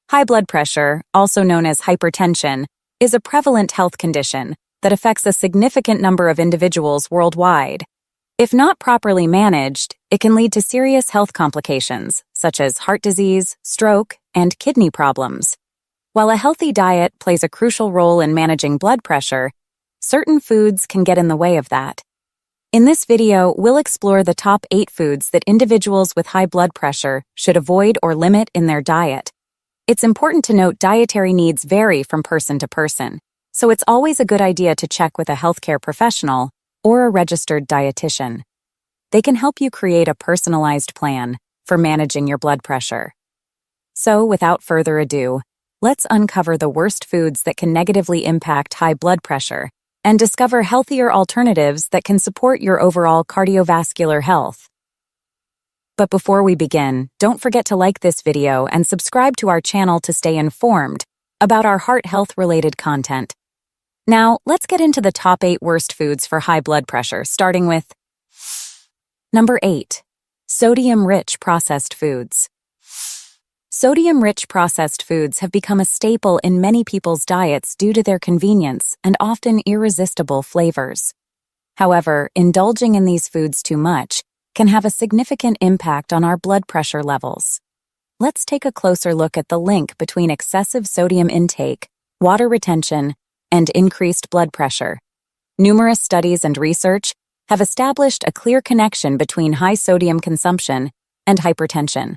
High blood pressure, also known as hypertension, is a prevalent health condition that affects a significant number of individuals worldwide. If not properly managed, it can lead to serious health complications, such as heart disease, stroke, and kidney problems. While a healthy diet plays a crucial role in managing blood pressure, certain foods can get in the way of that. In this video, we'll explore the top 8 foods that individuals with high blood pressure should avoid or limit in their diet. It's important to note dietary needs vary from person to person, so it's always a good idea to check with a healthcare professional or a registered dietitian. They can help you create a personalized plan for managing your blood pressure. So, without further ado, let's uncover the worst foods that can negatively impact high blood pressure and discover healthier alternatives that can support your overall cardiovascular health. But before we begin, don't forget to like this video and subscribe to our channel to stay informed about our heart health-related content. Now, let's get into the top 8 worst foods for high blood pressure, starting with Number 8. Sodium-rich processed foods. Sodium-rich processed foods have become a staple in many people's diets due to their convenience and often irresistible flavors. However, indulging in these foods too much can have a significant impact on our blood pressure levels. Let's take a closer look at the link between excessive sodium intake, water retention, and increased blood pressure. Numerous studies and research have established a clear connection between high sodium consumption and hypertension.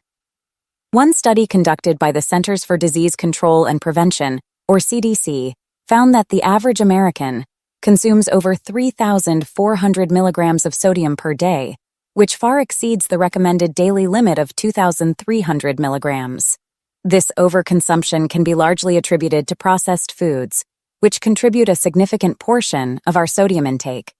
One study conducted by the Centers for Disease Control and Prevention, or CDC, found that the average American consumes over 3,400 milligrams of sodium per day, which far exceeds the recommended daily limit of 2,300 milligrams. This overconsumption can be largely attributed to processed foods, which contribute a significant portion of our sodium intake.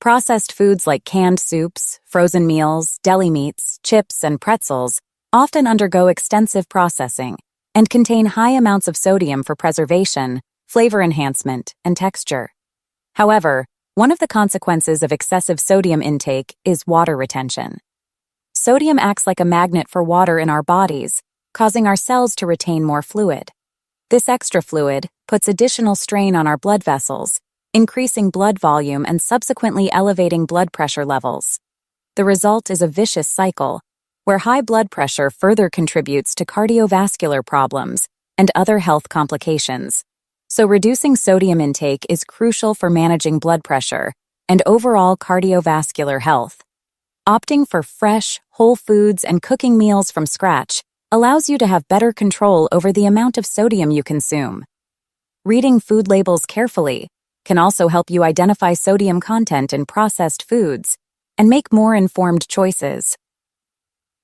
Processed foods like canned soups, frozen meals, deli meats, chips, and pretzels often undergo extensive processing and contain high amounts of sodium for preservation, flavor enhancement, and texture. However, one of the consequences of excessive sodium intake is water retention. Sodium acts like a magnet for water in our bodies, causing our cells to retain more fluid. This extra fluid puts additional strain on our blood vessels, increasing blood volume and subsequently elevating blood pressure levels. The result is a vicious cycle, where high blood pressure further contributes to cardiovascular problems and other health complications. So reducing sodium intake is crucial for managing blood pressure and overall cardiovascular health. Opting for fresh, whole foods and cooking meals from scratch allows you to have better control over the amount of sodium you consume. Reading food labels carefully can also help you identify sodium content in processed foods and make more informed choices.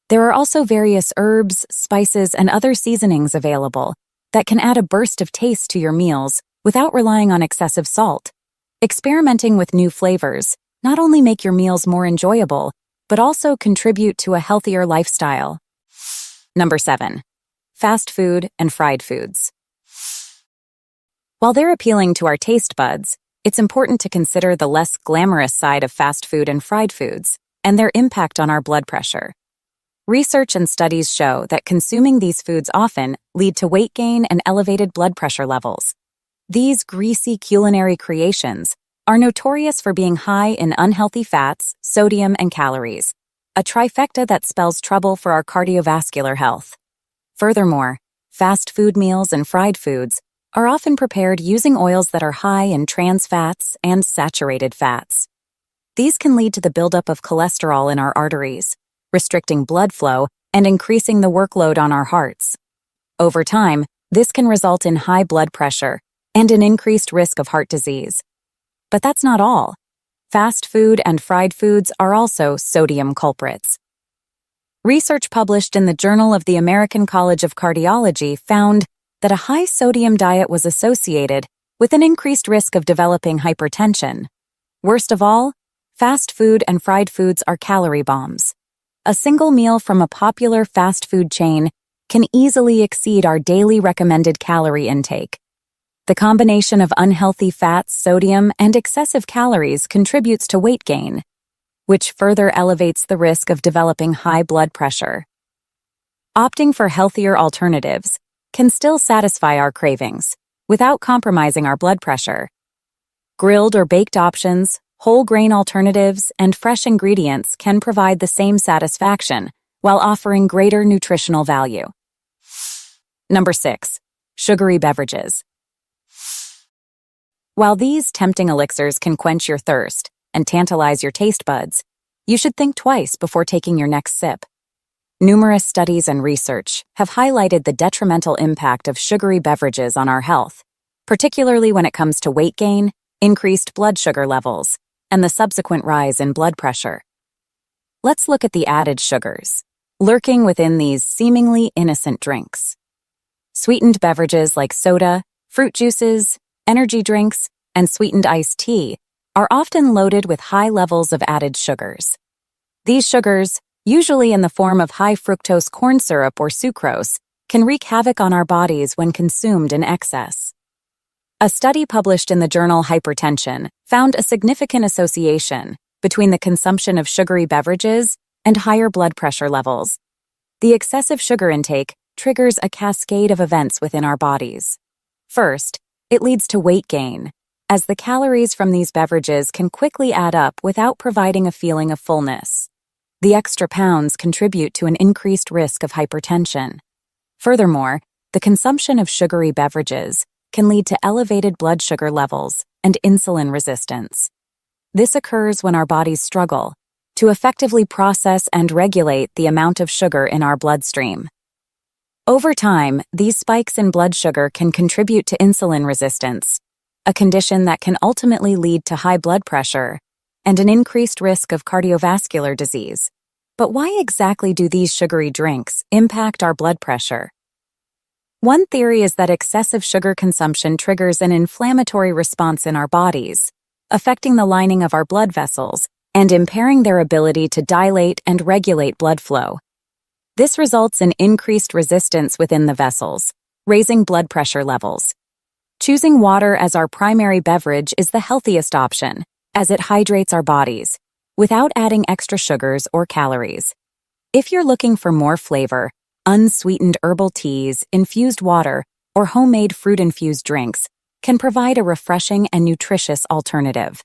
There are also various herbs, spices, and other seasonings available that can add a burst of taste to your meals without relying on excessive salt. Experimenting with new flavors not only make your meals more enjoyable, but also contribute to a healthier lifestyle. Number 7. Fast food and fried foods. While they're appealing to our taste buds, it's important to consider the less glamorous side of fast food and fried foods and their impact on our blood pressure. Research and studies show that consuming these foods often lead to weight gain and elevated blood pressure levels. These greasy culinary creations are notorious for being high in unhealthy fats, sodium, and calories, a trifecta that spells trouble for our cardiovascular health. Furthermore, fast food meals and fried foods are often prepared using oils that are high in trans fats and saturated fats. These can lead to the buildup of cholesterol in our arteries, restricting blood flow and increasing the workload on our hearts. Over time, this can result in high blood pressure and an increased risk of heart disease. But that's not all. Fast food and fried foods are also sodium culprits. Research published in the Journal of the American College of Cardiology found that a high sodium diet was associated with an increased risk of developing hypertension. Worst of all, fast food and fried foods are calorie bombs. A single meal from a popular fast food chain can easily exceed our daily recommended calorie intake. The combination of unhealthy fats, sodium, and excessive calories contributes to weight gain, which further elevates the risk of developing high blood pressure. Opting for healthier alternatives can still satisfy our cravings without compromising our blood pressure. Grilled or baked options, whole grain alternatives, and fresh ingredients can provide the same satisfaction while offering greater nutritional value. Number 6. Sugary beverages. While these tempting elixirs can quench your thirst and tantalize your taste buds, you should think twice before taking your next sip. Numerous studies and research have highlighted the detrimental impact of sugary beverages on our health, particularly when it comes to weight gain, increased blood sugar levels, and the subsequent rise in blood pressure. Let's look at the added sugars lurking within these seemingly innocent drinks. Sweetened beverages like soda, fruit juices, energy drinks, and sweetened iced tea are often loaded with high levels of added sugars. These sugars, usually in the form of high fructose corn syrup or sucrose, can wreak havoc on our bodies when consumed in excess. A study published in the journal Hypertension found a significant association between the consumption of sugary beverages and higher blood pressure levels. The excessive sugar intake triggers a cascade of events within our bodies. First, it leads to weight gain, as the calories from these beverages can quickly add up without providing a feeling of fullness. The extra pounds contribute to an increased risk of hypertension. Furthermore, the consumption of sugary beverages can lead to elevated blood sugar levels and insulin resistance. This occurs when our bodies struggle to effectively process and regulate the amount of sugar in our bloodstream. Over time, these spikes in blood sugar can contribute to insulin resistance, a condition that can ultimately lead to high blood pressure and an increased risk of cardiovascular disease. But why exactly do these sugary drinks impact our blood pressure? One theory is that excessive sugar consumption triggers an inflammatory response in our bodies, affecting the lining of our blood vessels and impairing their ability to dilate and regulate blood flow. This results in increased resistance within the vessels, raising blood pressure levels. Choosing water as our primary beverage is the healthiest option, as it hydrates our bodies, without adding extra sugars or calories. If you're looking for more flavor, unsweetened herbal teas, infused water, or homemade fruit-infused drinks can provide a refreshing and nutritious alternative.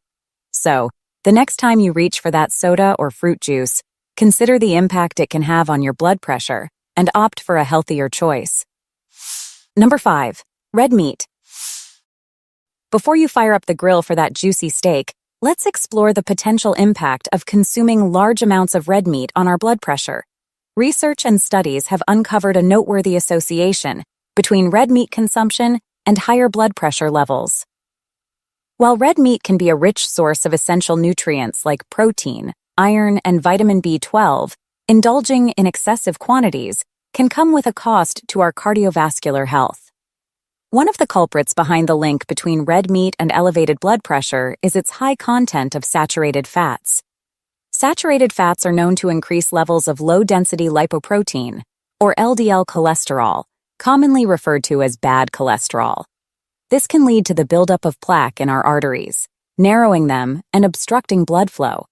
So, the next time you reach for that soda or fruit juice, consider the impact it can have on your blood pressure and opt for a healthier choice. Number 5. Red meat. Before you fire up the grill for that juicy steak, let's explore the potential impact of consuming large amounts of red meat on our blood pressure. Research and studies have uncovered a noteworthy association between red meat consumption and higher blood pressure levels. While red meat can be a rich source of essential nutrients like protein, iron, and vitamin B12, indulging in excessive quantities can come with a cost to our cardiovascular health. One of the culprits behind the link between red meat and elevated blood pressure is its high content of saturated fats. Saturated fats are known to increase levels of low-density lipoprotein, or LDL cholesterol, commonly referred to as bad cholesterol. This can lead to the buildup of plaque in our arteries, narrowing them and obstructing blood flow.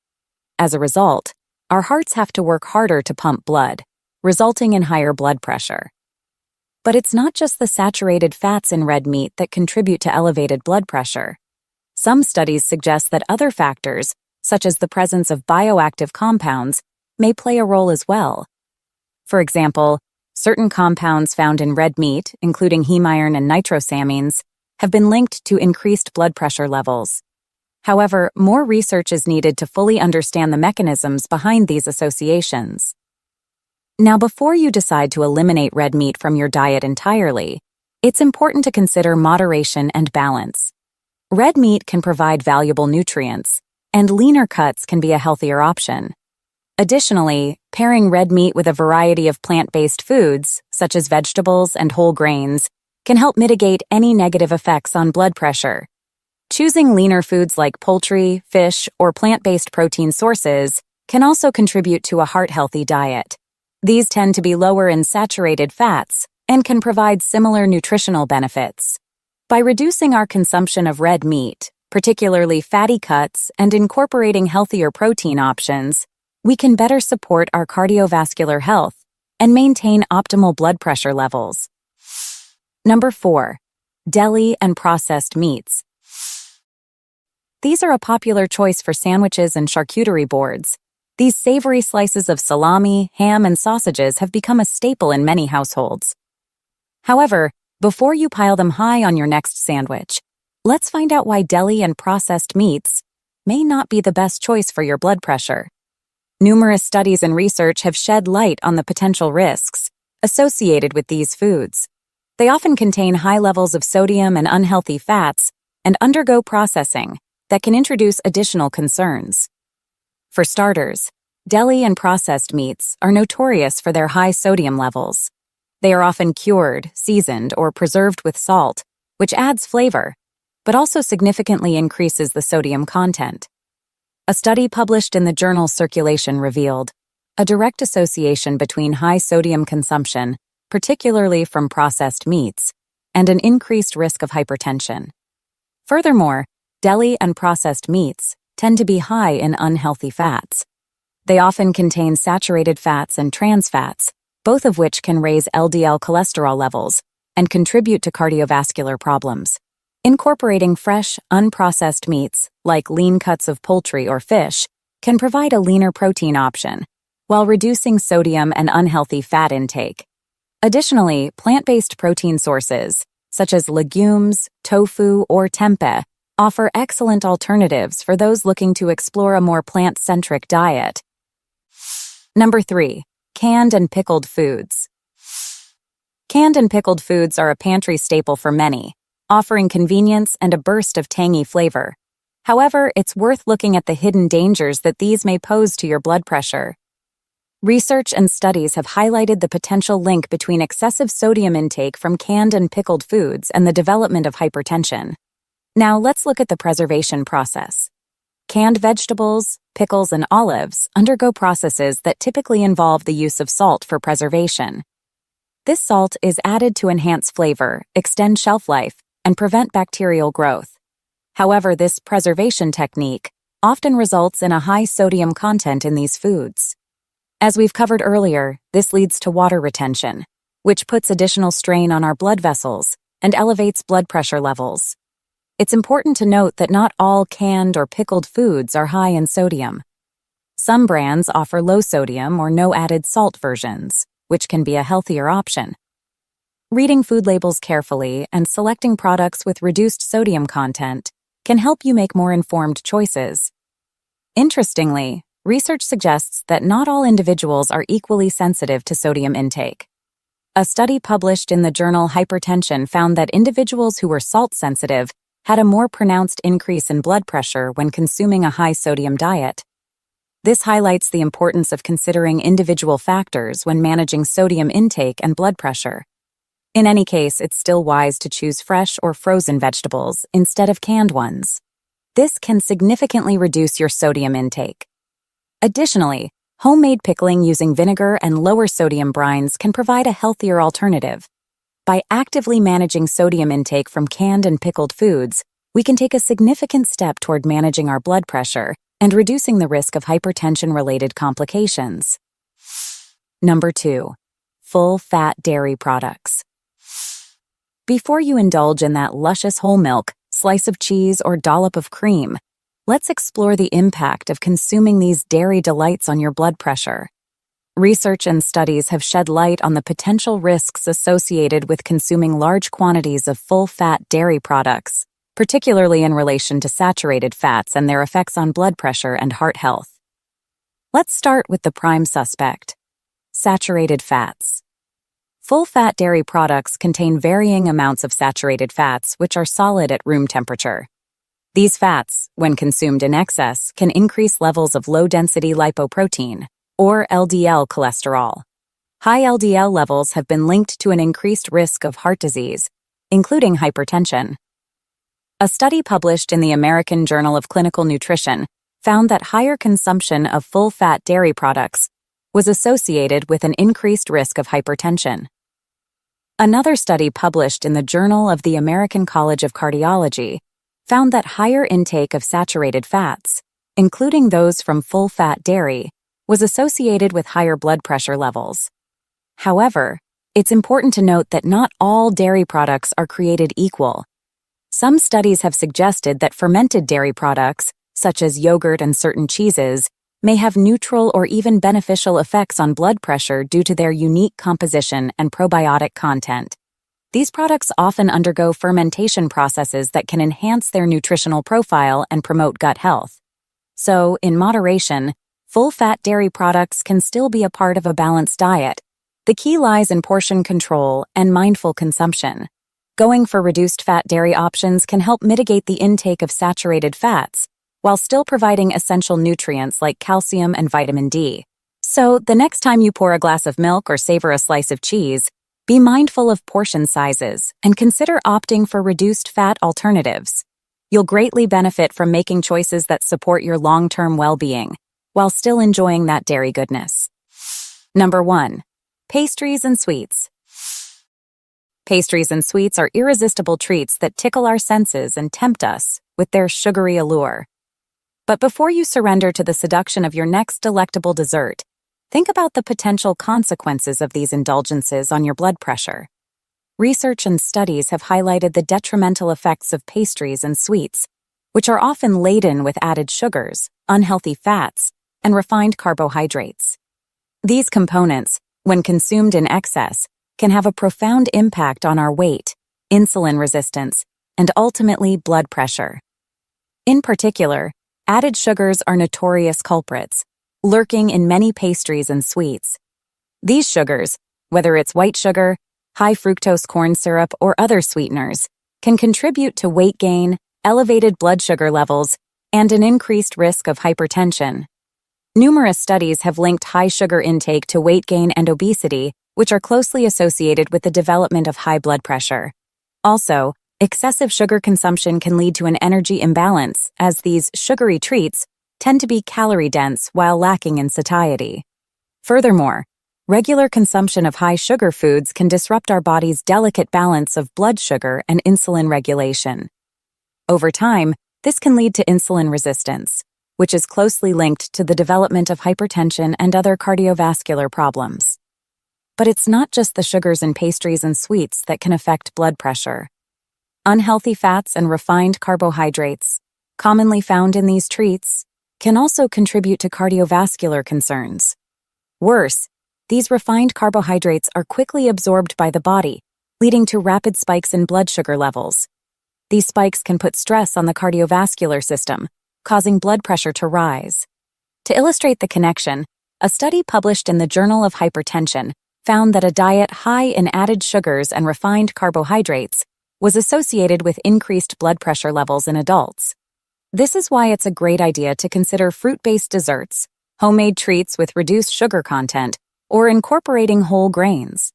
As a result, our hearts have to work harder to pump blood, resulting in higher blood pressure. But it's not just the saturated fats in red meat that contribute to elevated blood pressure. Some studies suggest that other factors, such as the presence of bioactive compounds, may play a role as well. For example, certain compounds found in red meat, including heme iron and nitrosamines, have been linked to increased blood pressure levels. However, more research is needed to fully understand the mechanisms behind these associations. Now, before you decide to eliminate red meat from your diet entirely, it's important to consider moderation and balance. Red meat can provide valuable nutrients, and leaner cuts can be a healthier option. Additionally, pairing red meat with a variety of plant-based foods, such as vegetables and whole grains, can help mitigate any negative effects on blood pressure. Choosing leaner foods like poultry, fish, or plant-based protein sources can also contribute to a heart-healthy diet. These tend to be lower in saturated fats and can provide similar nutritional benefits. By reducing our consumption of red meat, particularly fatty cuts, and incorporating healthier protein options, we can better support our cardiovascular health and maintain optimal blood pressure levels. Number 4. Deli and processed meats. These are a popular choice for sandwiches and charcuterie boards. These savory slices of salami, ham, and sausages have become a staple in many households. However, before you pile them high on your next sandwich, let's find out why deli and processed meats may not be the best choice for your blood pressure. Numerous studies and research have shed light on the potential risks associated with these foods. They often contain high levels of sodium and unhealthy fats and undergo processing that can introduce additional concerns. For starters, deli and processed meats are notorious for their high sodium levels. They are often cured, seasoned, or preserved with salt, which adds flavor, but also significantly increases the sodium content. A study published in the journal Circulation revealed a direct association between high sodium consumption, particularly from processed meats, and an increased risk of hypertension. Furthermore, deli and processed meats tend to be high in unhealthy fats. They often contain saturated fats and trans fats, both of which can raise LDL cholesterol levels and contribute to cardiovascular problems. Incorporating fresh, unprocessed meats, like lean cuts of poultry or fish, can provide a leaner protein option, while reducing sodium and unhealthy fat intake. Additionally, plant-based protein sources, such as legumes, tofu, or tempeh, offer excellent alternatives for those looking to explore a more plant-centric diet. Number 3. Canned and pickled foods. Canned and pickled foods are a pantry staple for many, offering convenience and a burst of tangy flavor. However, it's worth looking at the hidden dangers that these may pose to your blood pressure. Research and studies have highlighted the potential link between excessive sodium intake from canned and pickled foods and the development of hypertension. Now let's look at the preservation process. Canned vegetables, pickles, and olives undergo processes that typically involve the use of salt for preservation. This salt is added to enhance flavor, extend shelf life, and prevent bacterial growth. However, this preservation technique often results in a high sodium content in these foods. As we've covered earlier, this leads to water retention, which puts additional strain on our blood vessels and elevates blood pressure levels. It's important to note that not all canned or pickled foods are high in sodium. Some brands offer low sodium or no added salt versions, which can be a healthier option. Reading food labels carefully and selecting products with reduced sodium content can help you make more informed choices. Interestingly, research suggests that not all individuals are equally sensitive to sodium intake. A study published in the journal Hypertension found that individuals who were salt-sensitive had a more pronounced increase in blood pressure when consuming a high-sodium diet. This highlights the importance of considering individual factors when managing sodium intake and blood pressure. In any case, it's still wise to choose fresh or frozen vegetables instead of canned ones. This can significantly reduce your sodium intake. Additionally, homemade pickling using vinegar and lower sodium brines can provide a healthier alternative. By actively managing sodium intake from canned and pickled foods, we can take a significant step toward managing our blood pressure and reducing the risk of hypertension-related complications. Number 2. Full-fat dairy products. Before you indulge in that luscious whole milk, slice of cheese, or dollop of cream, let's explore the impact of consuming these dairy delights on your blood pressure. Research and studies have shed light on the potential risks associated with consuming large quantities of full-fat dairy products, particularly in relation to saturated fats and their effects on blood pressure and heart health. Let's start with the prime suspect: saturated fats. Full-fat dairy products contain varying amounts of saturated fats which are solid at room temperature. These fats, when consumed in excess, can increase levels of low-density lipoprotein, or LDL cholesterol. High LDL levels have been linked to an increased risk of heart disease, including hypertension. A study published in the American Journal of Clinical Nutrition found that higher consumption of full-fat dairy products was associated with an increased risk of hypertension. Another study published in the Journal of the American College of Cardiology found that higher intake of saturated fats, including those from full-fat dairy, was associated with higher blood pressure levels. However, It's important to note that not all dairy products are created equal. Some studies have suggested that fermented dairy products, such as yogurt and certain cheeses, may have neutral or even beneficial effects on blood pressure due to their unique composition and probiotic content. These products often undergo fermentation processes that can enhance their nutritional profile and promote gut health. So, in moderation, full-fat dairy products can still be a part of a balanced diet. The key lies in portion control and mindful consumption. Going for reduced-fat dairy options can help mitigate the intake of saturated fats, while still providing essential nutrients like calcium and vitamin D. So, the next time you pour a glass of milk or savor a slice of cheese, be mindful of portion sizes and consider opting for reduced-fat alternatives. You'll greatly benefit from making choices that support your long-term well-being, while still enjoying that dairy goodness. Number 1. Pastries and sweets. Pastries and sweets are irresistible treats that tickle our senses and tempt us with their sugary allure. But before you surrender to the seduction of your next delectable dessert, think about the potential consequences of these indulgences on your blood pressure. Research and studies have highlighted the detrimental effects of pastries and sweets, which are often laden with added sugars, unhealthy fats, and refined carbohydrates. These components, when consumed in excess, can have a profound impact on our weight, insulin resistance, and ultimately blood pressure. In particular, added sugars are notorious culprits, lurking in many pastries and sweets. These sugars, whether it's white sugar, high fructose corn syrup, or other sweeteners, can contribute to weight gain, elevated blood sugar levels, and an increased risk of hypertension. Numerous studies have linked high sugar intake to weight gain and obesity, which are closely associated with the development of high blood pressure. Also, excessive sugar consumption can lead to an energy imbalance, as these sugary treats tend to be calorie-dense while lacking in satiety. Furthermore, regular consumption of high-sugar foods can disrupt our body's delicate balance of blood sugar and insulin regulation. Over time, this can lead to insulin resistance, which is closely linked to the development of hypertension and other cardiovascular problems. But it's not just the sugars in pastries and sweets that can affect blood pressure. Unhealthy fats and refined carbohydrates, commonly found in these treats, can also contribute to cardiovascular concerns. Worse, these refined carbohydrates are quickly absorbed by the body, leading to rapid spikes in blood sugar levels. These spikes can put stress on the cardiovascular system, causing blood pressure to rise. To illustrate the connection, a study published in the Journal of Hypertension found that a diet high in added sugars and refined carbohydrates was associated with increased blood pressure levels in adults. This is why it's a great idea to consider fruit-based desserts, homemade treats with reduced sugar content, or incorporating whole grains.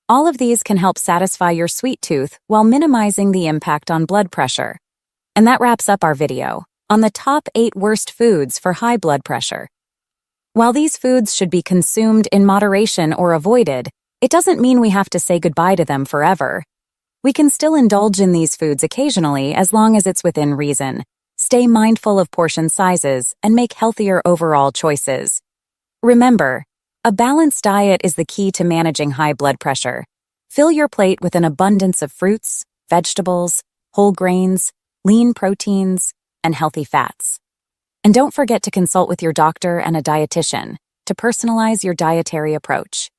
All of these can help satisfy your sweet tooth while minimizing the impact on blood pressure. And that wraps up our video on the top 8 worst foods for high blood pressure. While these foods should be consumed in moderation or avoided, it doesn't mean we have to say goodbye to them forever. We can still indulge in these foods occasionally as long as it's within reason. Stay mindful of portion sizes and make healthier overall choices. Remember, a balanced diet is the key to managing high blood pressure. Fill your plate with an abundance of fruits, vegetables, whole grains, lean proteins, and healthy fats. And don't forget to consult with your doctor and a dietitian to personalize your dietary approach.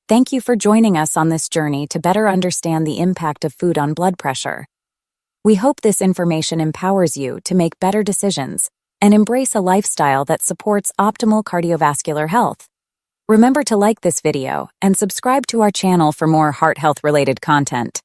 Thank you for joining us on this journey to better understand the impact of food on blood pressure. We hope this information empowers you to make better decisions and embrace a lifestyle that supports optimal cardiovascular health. Remember to like this video and subscribe to our channel for more heart health-related content.